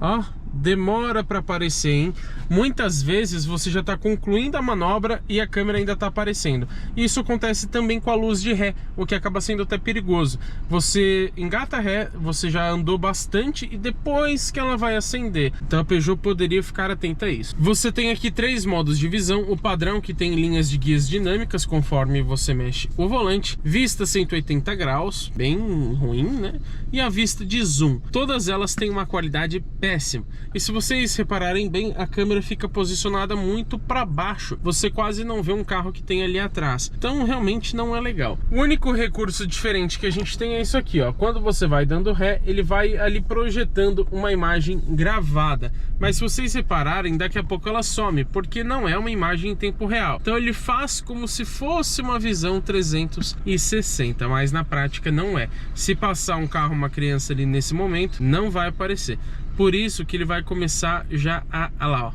S1: Ó, demora para aparecer, hein? Muitas vezes você já está concluindo a manobra e a câmera ainda está aparecendo. Isso acontece também com a luz de ré, o que acaba sendo até perigoso. Você engata a ré, você já andou bastante e depois que ela vai acender. Então a Peugeot poderia ficar atenta a isso. Você tem aqui 3 modos de visão: o padrão, que tem linhas de guias dinâmicas conforme você mexe o volante, vista 180 graus, bem ruim, né? E a vista de zoom. Todas elas têm uma qualidade péssima. E se vocês repararem bem, a câmera fica posicionada muito para baixo. Você quase não vê um carro que tem ali atrás. Então realmente não é legal. O único recurso diferente que a gente tem é isso aqui, ó. Quando você vai dando ré, ele vai ali projetando uma imagem gravada. Mas se vocês repararem, daqui a pouco ela some, porque não é uma imagem em tempo real. Então ele faz como se fosse uma visão 360, mas na prática não é. Se passar um carro, uma criança ali nesse momento, não vai aparecer. Por isso que ele vai começar já a lá, ó.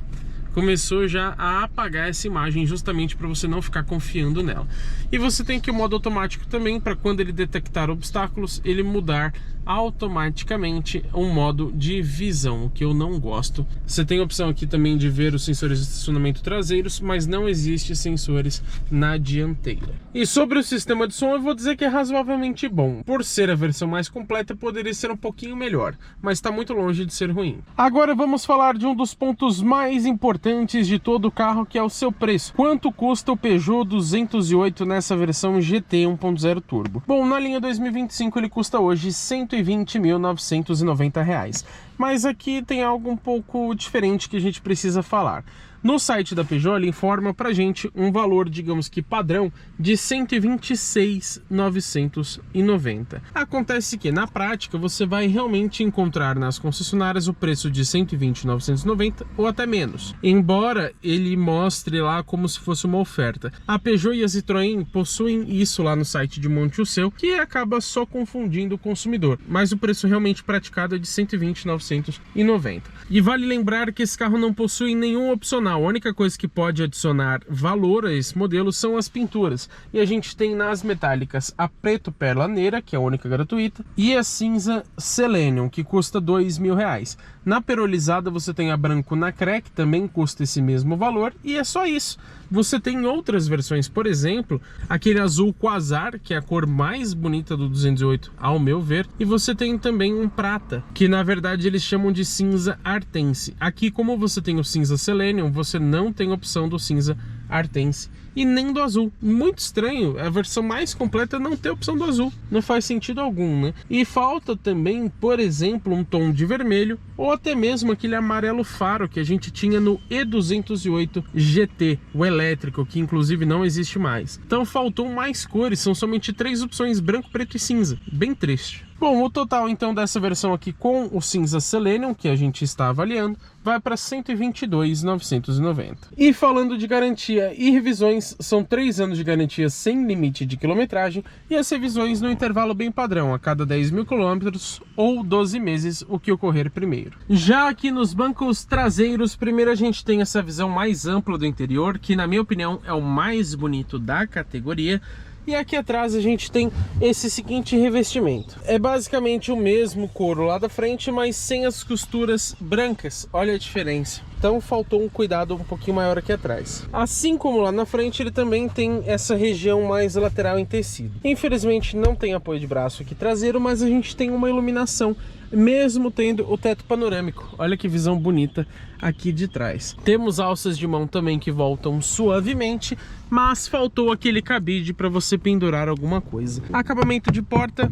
S1: Começou já a apagar essa imagem, justamente para você não ficar confiando nela. E você tem aqui o modo automático também, para quando ele detectar obstáculos, ele mudar automaticamente um modo de visão, o que eu não gosto. Você tem a opção aqui também de ver os sensores de estacionamento traseiros, mas não existe sensores na dianteira. E sobre o sistema de som, eu vou dizer que é razoavelmente bom. Por ser a versão mais completa, poderia ser um pouquinho melhor, mas está muito longe de ser ruim. Agora vamos falar de um dos pontos mais importantes de todo o carro, que é o seu preço. Quanto custa o Peugeot 208 nessa versão GT 1.0 Turbo? Bom, na linha 2025 ele custa hoje R$ 120.990. Mas aqui tem algo um pouco diferente que a gente precisa falar. No site da Peugeot, ele informa pra gente um valor, digamos que padrão, de R$ 126.990. Acontece que, na prática, você vai realmente encontrar nas concessionárias o preço de R$ 120.990 ou até menos, embora ele mostre lá como se fosse uma oferta. A Peugeot e a Citroën possuem isso lá no site de Monte o Seu, que acaba só confundindo o consumidor, mas o preço realmente praticado é de R$ 120.990. E vale lembrar que esse carro não possui nenhum opcional. A única coisa que pode adicionar valor a esse modelo são as pinturas. E a gente tem nas metálicas a preto perla neira, que é a única gratuita, e a cinza selenium, que custa R$ 2.000. Na perolizada você tem a branco nacré, que também custa esse mesmo valor, e é só isso. Você tem outras versões, por exemplo, aquele azul quasar, que é a cor mais bonita do 208, ao meu ver, e você tem também um prata, que na verdade eles chamam de cinza artense. Aqui, como você tem o cinza selenium, você não tem opção do cinza Artense e nem do azul. Muito estranho a versão mais completa não ter opção do azul, não faz sentido algum, né? E falta também, por exemplo, um tom de vermelho ou até mesmo aquele amarelo faro que a gente tinha no E208 GT, o elétrico, que inclusive não existe mais. Então faltou mais cores, são somente 3 opções: branco, preto e cinza. Bem triste. Bom, o total então dessa versão aqui com o cinza Selenium, que a gente está avaliando, vai para R$ 122.990. E falando de garantia e revisões, são 3 anos de garantia sem limite de quilometragem e as revisões no intervalo bem padrão, a cada 10.000 quilômetros ou 12 meses, o que ocorrer primeiro. Já aqui nos bancos traseiros, primeiro a gente tem essa visão mais ampla do interior, que na minha opinião é o mais bonito da categoria. E aqui atrás a gente tem esse seguinte revestimento. É basicamente o mesmo couro lá da frente, mas sem as costuras brancas. Olha a diferença. Então faltou um cuidado um pouquinho maior aqui atrás. Assim como lá na frente, ele também tem essa região mais lateral em tecido. Infelizmente não tem apoio de braço aqui traseiro, mas a gente tem uma iluminação, mesmo tendo o teto panorâmico. Olha que visão bonita aqui de trás. Temos alças de mão também que voltam suavemente, mas faltou aquele cabide para você pendurar alguma coisa. Acabamento de porta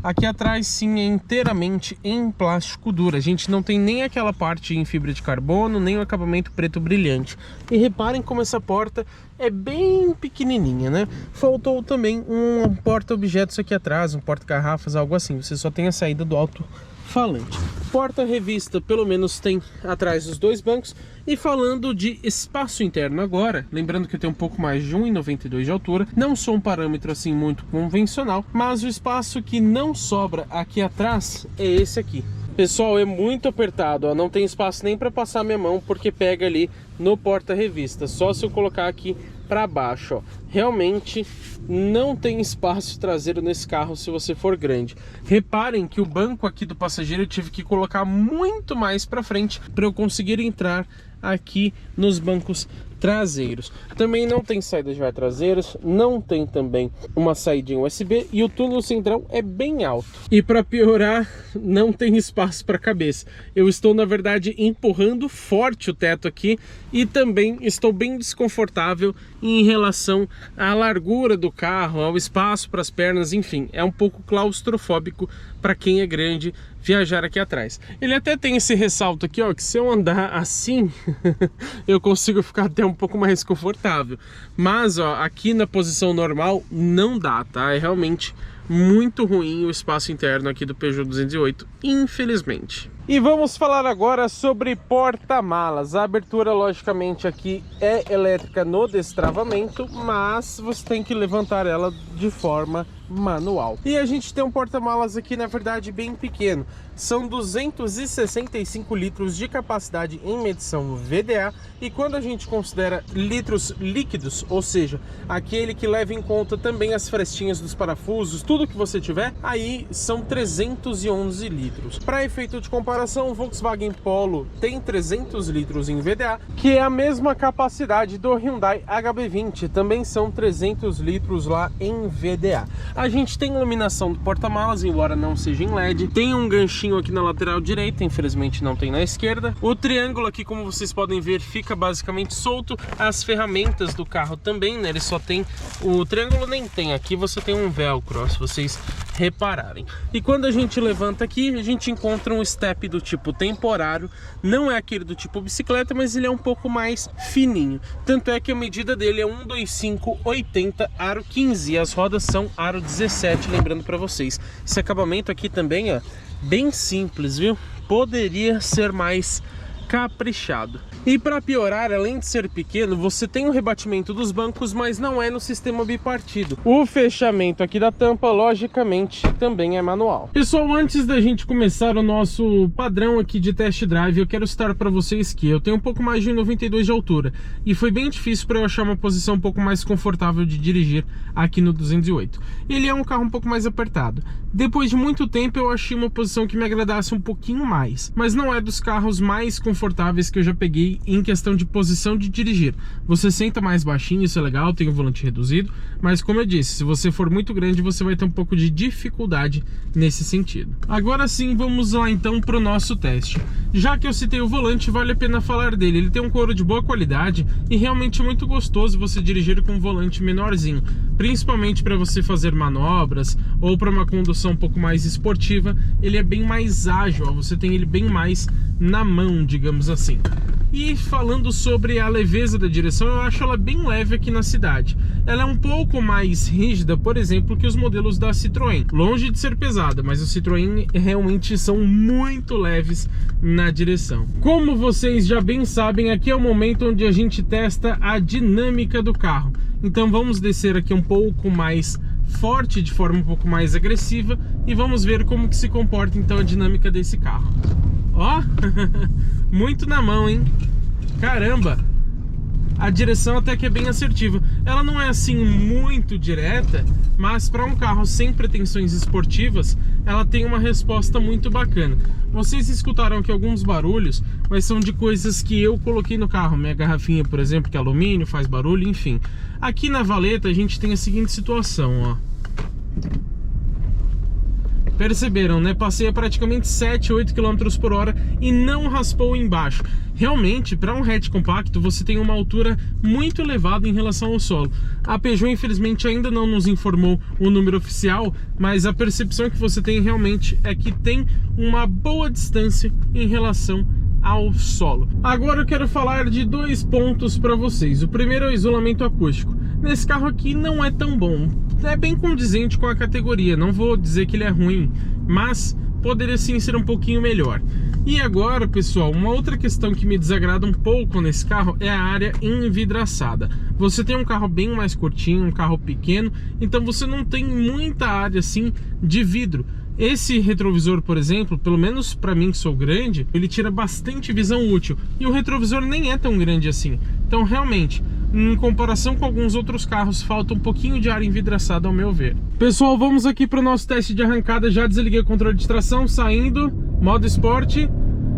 S1: aqui atrás sim é inteiramente em plástico duro. A gente não tem nem aquela parte em fibra de carbono, nem o acabamento preto brilhante. E reparem como essa porta é bem pequenininha, né? Faltou também um porta-objetos aqui atrás, um porta-garrafas, algo assim. Você só tem a saída do alto-falante. Porta-revista pelo menos tem atrás dos 2 bancos. E falando de espaço interno agora, lembrando que eu tenho um pouco mais de 1,92 de altura, não sou um parâmetro assim muito convencional, mas o espaço que não sobra aqui atrás é esse aqui. Pessoal, é muito apertado, ó, não tem espaço nem para passar minha mão, porque pega ali no porta-revista, só se eu colocar aqui para baixo, ó. Realmente não tem espaço traseiro nesse carro se você for grande. Reparem que o banco aqui do passageiro eu tive que colocar muito mais para frente para eu conseguir entrar aqui nos bancos traseiros. Também não tem saída de ar traseiras, não tem também uma saída USB e o túnel central é bem alto. E para piorar, não tem espaço para cabeça. Eu estou na verdade empurrando forte o teto aqui e também estou bem desconfortável em relação à largura do carro, ao espaço para as pernas, enfim, é um pouco claustrofóbico para quem é grande viajar aqui atrás. Ele até tem esse ressalto aqui, ó, que se eu andar assim eu consigo ficar até um pouco mais confortável, mas ó, aqui na posição normal não dá, tá? É realmente muito ruim o espaço interno aqui do Peugeot 208, infelizmente. E vamos falar agora sobre porta-malas. A abertura, logicamente, aqui é elétrica no destravamento, mas você tem que levantar ela de forma manual. E a gente tem um porta-malas aqui, na verdade, bem pequeno. São 265 litros de capacidade em medição VDA. E quando a gente considera litros líquidos, ou seja, aquele que leva em conta também as frestinhas dos parafusos, tudo que você tiver, aí são 311 litros. Para efeito de comparação, o Volkswagen Polo tem 300 litros em VDA, que é a mesma capacidade do Hyundai HB20, também são 300 litros lá em VDA. A gente tem iluminação do porta-malas, embora não seja em LED, tem um ganchinho aqui na lateral direita, infelizmente não tem na esquerda. O triângulo aqui, como vocês podem ver, fica basicamente solto. As ferramentas do carro também, né, ele só tem o triângulo, nem tem, aqui você tem um velcro, se vocês repararem. E quando a gente levanta aqui, a gente encontra um step do tipo temporário, não é aquele do tipo bicicleta, mas ele é um pouco mais fininho, tanto é que a medida dele é 125/80 aro 15 e as rodas são aro 17, lembrando para vocês. Esse acabamento aqui também, ó, bem simples, viu? Poderia ser mais caprichado. E para piorar, além de ser pequeno, você tem o rebatimento dos bancos, mas não é no sistema bipartido. O fechamento aqui da tampa, logicamente, também é manual. Pessoal, antes da gente começar o nosso padrão aqui de test drive, eu quero citar para vocês que eu tenho um pouco mais de 1,92 de altura e foi bem difícil para eu achar uma posição um pouco mais confortável de dirigir aqui no 208. Ele é um carro um pouco mais apertado. Depois de muito tempo eu achei uma posição que me agradasse um pouquinho mais, mas não é dos carros mais confortáveis confortáveis que eu já peguei em questão de posição de dirigir. Você senta mais baixinho, isso é legal, tem o volante reduzido, mas como eu disse, se você for muito grande, você vai ter um pouco de dificuldade nesse sentido. Agora sim, vamos lá então para o nosso teste. Já que eu citei o volante, vale a pena falar dele. Ele tem um couro de boa qualidade e realmente é muito gostoso você dirigir com um volante menorzinho, principalmente para você fazer manobras ou para uma condução um pouco mais esportiva. Ele é bem mais ágil, ó, você tem ele bem mais na mão, digamos assim. E falando sobre a leveza da direção, eu acho ela bem leve aqui na cidade. Ela é um pouco mais rígida, por exemplo, que os modelos da Citroën. Longe de ser pesada, mas os Citroën realmente são muito leves na direção. Como vocês já bem sabem, aqui é o momento onde a gente testa a dinâmica do carro. Então vamos descer aqui um pouco mais forte, de forma um pouco mais agressiva, e vamos ver como que se comporta então a dinâmica desse carro. Ó, muito na mão, hein? Caramba! A direção até que é bem assertiva. Ela não é assim muito direta, mas para um carro sem pretensões esportivas, ela tem uma resposta muito bacana. Vocês escutaram aqui alguns barulhos, mas são de coisas que eu coloquei no carro. Minha garrafinha, por exemplo, que é alumínio, faz barulho, enfim. Aqui na valeta a gente tem a seguinte situação, ó. Perceberam, né? Passei a praticamente 7, 8 km por hora e não raspou embaixo. Realmente, para um hatch compacto, você tem uma altura muito elevada em relação ao solo. A Peugeot, infelizmente, ainda não nos informou o número oficial, mas a percepção que você tem realmente é que tem uma boa distância em relação ao solo. Agora eu quero falar de dois pontos para vocês. O primeiro é o isolamento acústico. Nesse carro aqui não é tão bom. É bem condizente com a categoria. Não vou dizer que ele é ruim, mas poderia sim ser um pouquinho melhor. E agora, pessoal, uma outra questão que me desagrada um pouco nesse carro é a área envidraçada. Você tem um carro bem mais curtinho, um carro pequeno, então você não tem muita área assim de vidro. Esse retrovisor, por exemplo, pelo menos para mim que sou grande, ele tira bastante visão útil. E o retrovisor nem é tão grande assim. Então, realmente, em comparação com alguns outros carros, falta um pouquinho de área envidraçada ao meu ver. Pessoal, vamos aqui para o nosso teste de arrancada. Já desliguei o controle de tração, saindo, modo esporte.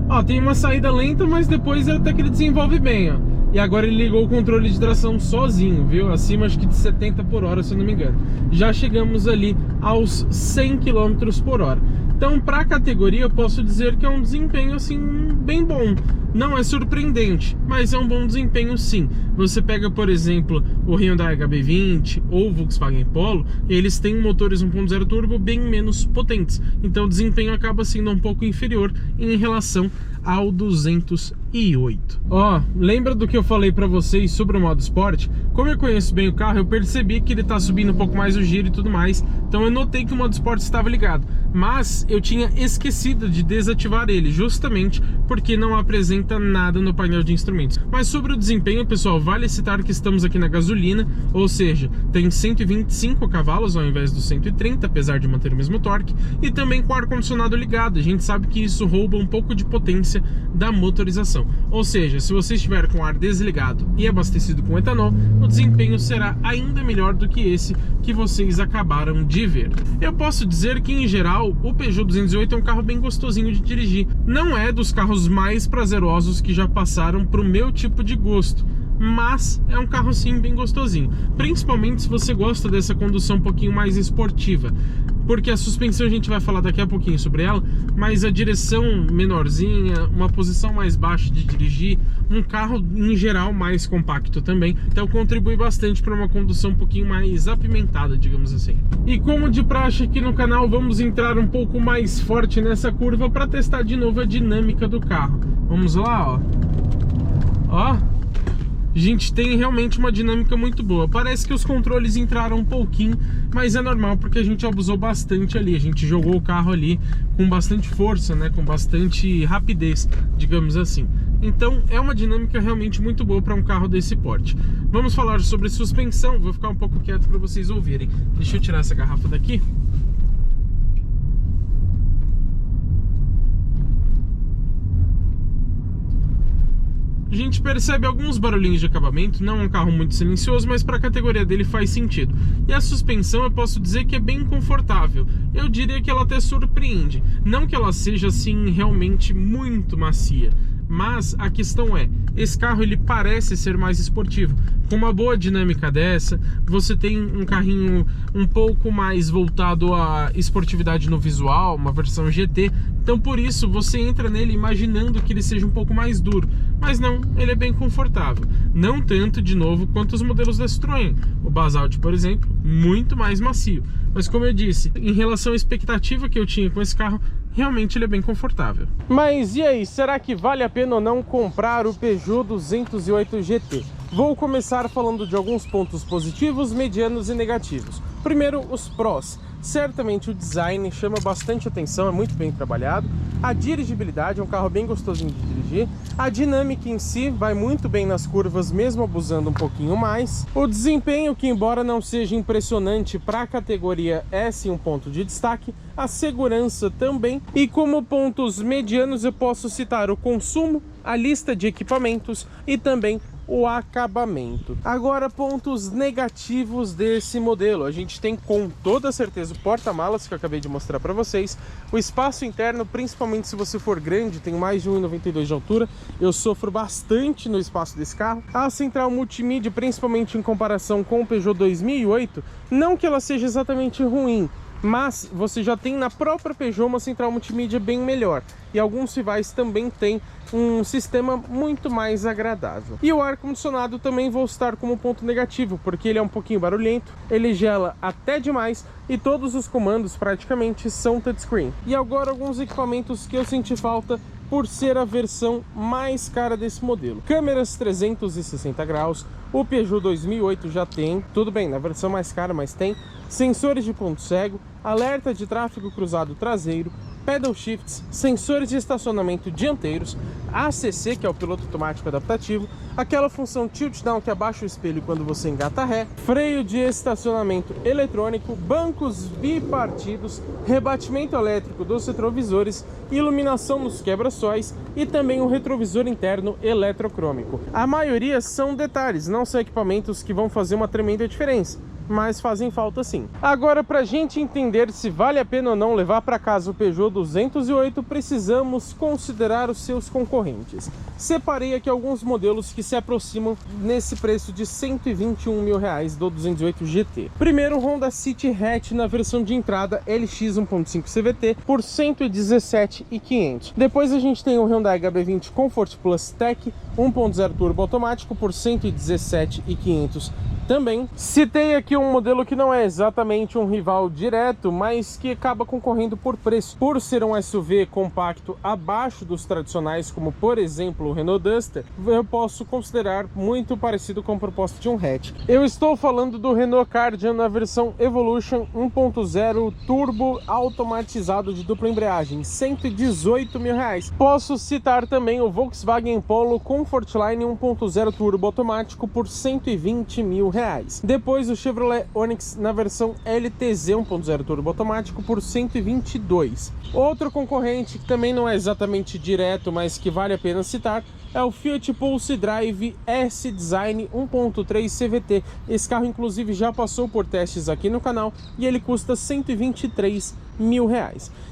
S1: Ó, tem uma saída lenta, mas depois até que ele desenvolve bem, ó. E agora ele ligou o controle de tração sozinho, viu? Acima acho que de 70 por hora, se eu não me engano. Já chegamos ali aos 100 km por hora. Então, para a categoria, eu posso dizer que é um desempenho assim bem bom. Não é surpreendente, mas é um bom desempenho sim. Você pega, por exemplo, o Hyundai HB20 ou o Volkswagen Polo, eles têm motores 1.0 turbo bem menos potentes. Então o desempenho acaba sendo um pouco inferior em relação ao 208. Ó, lembra do que eu falei para vocês sobre o modo Sport? Como eu conheço bem o carro, eu percebi que ele tá subindo um pouco mais o giro e tudo mais. Então eu notei que o modo Sport estava ligado, mas eu tinha esquecido de desativar ele, justamente porque não apresenta nada no painel de instrumentos. Mas sobre o desempenho, pessoal, vale citar que estamos aqui na gasolina, ou seja, tem 125 cavalos ao invés dos 130, apesar de manter o mesmo torque, e também com o ar-condicionado ligado. A gente sabe que isso rouba um pouco de potência da motorização. Ou seja, se você estiver com o ar desligado e abastecido com etanol, o desempenho será ainda melhor do que esse que vocês acabaram de ver. Eu posso dizer que, em geral, o Peugeot 208 é um carro bem gostosinho de dirigir. Não é dos carros mais prazerosos que já passaram para o meu tipo de gosto, mas é um carro sim bem gostosinho, principalmente se você gosta dessa condução um pouquinho mais esportiva, porque a suspensão a gente vai falar daqui a pouquinho sobre ela, mas a direção menorzinha, uma posição mais baixa de dirigir, um carro em geral mais compacto também, então contribui bastante para uma condução um pouquinho mais apimentada, digamos assim. E como de praxe aqui no canal, vamos entrar um pouco mais forte nessa curva para testar de novo a dinâmica do carro. Vamos lá, ó. Ó, a gente tem realmente uma dinâmica muito boa. Parece que os controles entraram um pouquinho, mas é normal porque a gente abusou bastante ali. A gente jogou o carro ali com bastante força, né? Com bastante rapidez, digamos assim. Então é uma dinâmica realmente muito boa para um carro desse porte. Vamos falar sobre suspensão. Vou ficar um pouco quieto para vocês ouvirem. Deixa eu tirar essa garrafa daqui. A gente percebe alguns barulhinhos de acabamento, não é um carro muito silencioso, mas para a categoria dele faz sentido. E a suspensão eu posso dizer que é bem confortável. Eu diria que ela até surpreende. Não que ela seja assim realmente muito macia, Mas a questão é, esse carro ele parece ser mais esportivo. Com uma boa dinâmica dessa, você tem um carrinho um pouco mais voltado à esportividade no visual, uma versão GT. Então por isso você entra nele imaginando que ele seja um pouco mais duro. Mas não, ele é bem confortável. Não tanto, de novo, quanto os modelos da Citroën. O Basalt, por exemplo, muito mais macio. Mas como eu disse, em relação à expectativa que eu tinha com esse carro, realmente ele é bem confortável. Mas e aí, será que vale a pena ou não comprar o Peugeot 208 GT? Vou começar falando de alguns pontos positivos, medianos e negativos. Primeiro, os prós. Certamente o design chama bastante atenção, é muito bem trabalhado. A dirigibilidade é um carro bem gostosinho de dirigir. A dinâmica em si vai muito bem nas curvas, mesmo abusando um pouquinho mais. O desempenho, que embora não seja impressionante para a categoria, é sim um ponto de destaque. A segurança também. E como pontos medianos eu posso citar o consumo, a lista de equipamentos e também o acabamento. Agora, pontos negativos desse modelo. A gente tem com toda certeza o porta-malas que eu acabei de mostrar para vocês. O espaço interno, principalmente se você for grande, tem mais de 1,92 de altura. Eu sofro bastante no espaço desse carro. A central multimídia, principalmente em comparação com o Peugeot 2008, não que ela seja exatamente ruim, mas você já tem na própria Peugeot uma central multimídia bem melhor. E alguns rivais também têm um sistema muito mais agradável. E o ar-condicionado também vou citar como ponto negativo, porque ele é um pouquinho barulhento, ele gela até demais e todos os comandos praticamente são touchscreen. E agora alguns equipamentos que eu senti falta por ser a versão mais cara desse modelo. Câmeras 360 graus, o Peugeot 2008 já tem, tudo bem, na versão mais cara, mas tem. Sensores de ponto cego, alerta de tráfego cruzado traseiro, pedal shifts, sensores de estacionamento dianteiros, ACC, que é o piloto automático adaptativo, aquela função tilt down que abaixa o espelho quando você engata ré, freio de estacionamento eletrônico, bancos bipartidos, rebatimento elétrico dos retrovisores, iluminação nos quebra-sóis e também um retrovisor interno eletrocrômico. A maioria são detalhes, não são equipamentos que vão fazer uma tremenda diferença, mas fazem falta sim. Agora, para a gente entender se vale a pena ou não levar para casa o Peugeot 208, precisamos considerar os seus concorrentes. Separei aqui alguns modelos que se aproximam nesse preço de R$121 mil do 208 GT. Primeiro, o Honda City Hatch na versão de entrada LX 1.5 CVT por R$117.500. Depois a gente tem o Hyundai HB20 Comfort Plus Tech 1.0 turbo automático por R$117.500. Também citei aqui um modelo que não é exatamente um rival direto, mas que acaba concorrendo por preço. Por ser um SUV compacto abaixo dos tradicionais, como por exemplo o Renault Duster, eu posso considerar muito parecido com a proposta de um hatch. Eu estou falando do Renault Kardian na versão Evolution 1.0 turbo automatizado de dupla embreagem, R$118 mil. Posso citar também o Volkswagen Polo Comfortline 1.0 turbo automático por R$120 mil. Depois o Chevrolet Onix na versão LTZ 1.0 turbo automático por R$122. Outro concorrente que também não é exatamente direto, mas que vale a pena citar, é o Fiat Pulse Drive S Design 1.3 CVT. Esse carro inclusive já passou por testes aqui no canal e ele custa R$123 mil.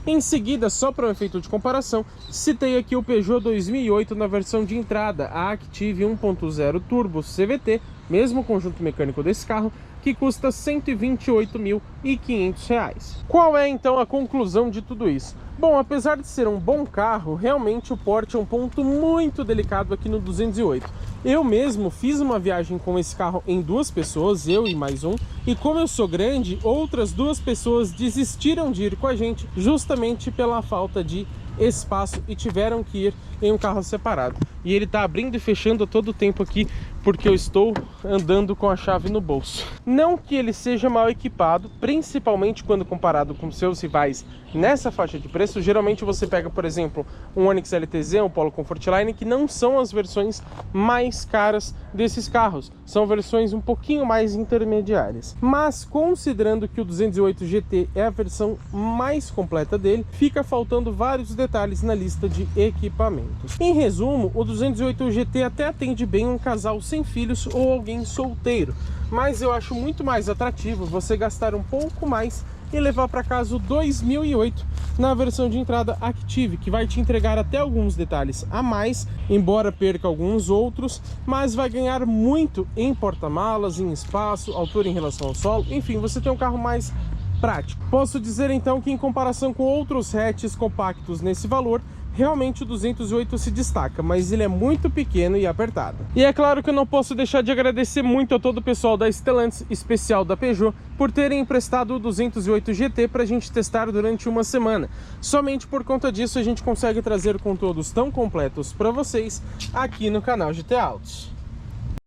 S1: Em seguida, só para um efeito de comparação, citei aqui o Peugeot 2008 na versão de entrada, a Active 1.0 Turbo CVT, mesmo conjunto mecânico desse carro, que custa R$128.500. Qual é então a conclusão de tudo isso? Bom, apesar de ser um bom carro, realmente o porte é um ponto muito delicado aqui no 208. Eu mesmo fiz uma viagem com esse carro em 2 pessoas, eu e mais um, e como eu sou grande, outras 2 pessoas desistiram de ir com a gente justamente pela falta de espaço e tiveram que ir em um carro separado. E ele tá abrindo e fechando a todo tempo aqui porque eu estou andando com a chave no bolso. Não que ele seja mal equipado, principalmente quando comparado com seus rivais nessa faixa de preço. Geralmente você pega, por exemplo, um Onix LTZ, um Polo Comfortline, que não são as versões mais caras desses carros. São versões um pouquinho mais intermediárias. Mas considerando que o 208 GT é a versão mais completa dele, fica faltando vários detalhes na lista de equipamentos. Em resumo, o 208 GT até atende bem um casal sem filhos ou alguém solteiro, mas eu acho muito mais atrativo você gastar um pouco mais e levar para casa o 2008 na versão de entrada Active, que vai te entregar até alguns detalhes a mais, embora perca alguns outros, mas vai ganhar muito em porta-malas, em espaço, altura em relação ao solo, enfim, você tem um carro mais prático. Posso dizer então que em comparação com outros hatches compactos nesse valor, realmente o 208 se destaca, mas ele é muito pequeno e apertado. E é claro que eu não posso deixar de agradecer muito a todo o pessoal da Stellantis, especial da Peugeot, por terem emprestado o 208 GT para a gente testar durante uma semana. Somente por conta disso a gente consegue trazer conteúdos tão completos para vocês aqui no canal GT Autos.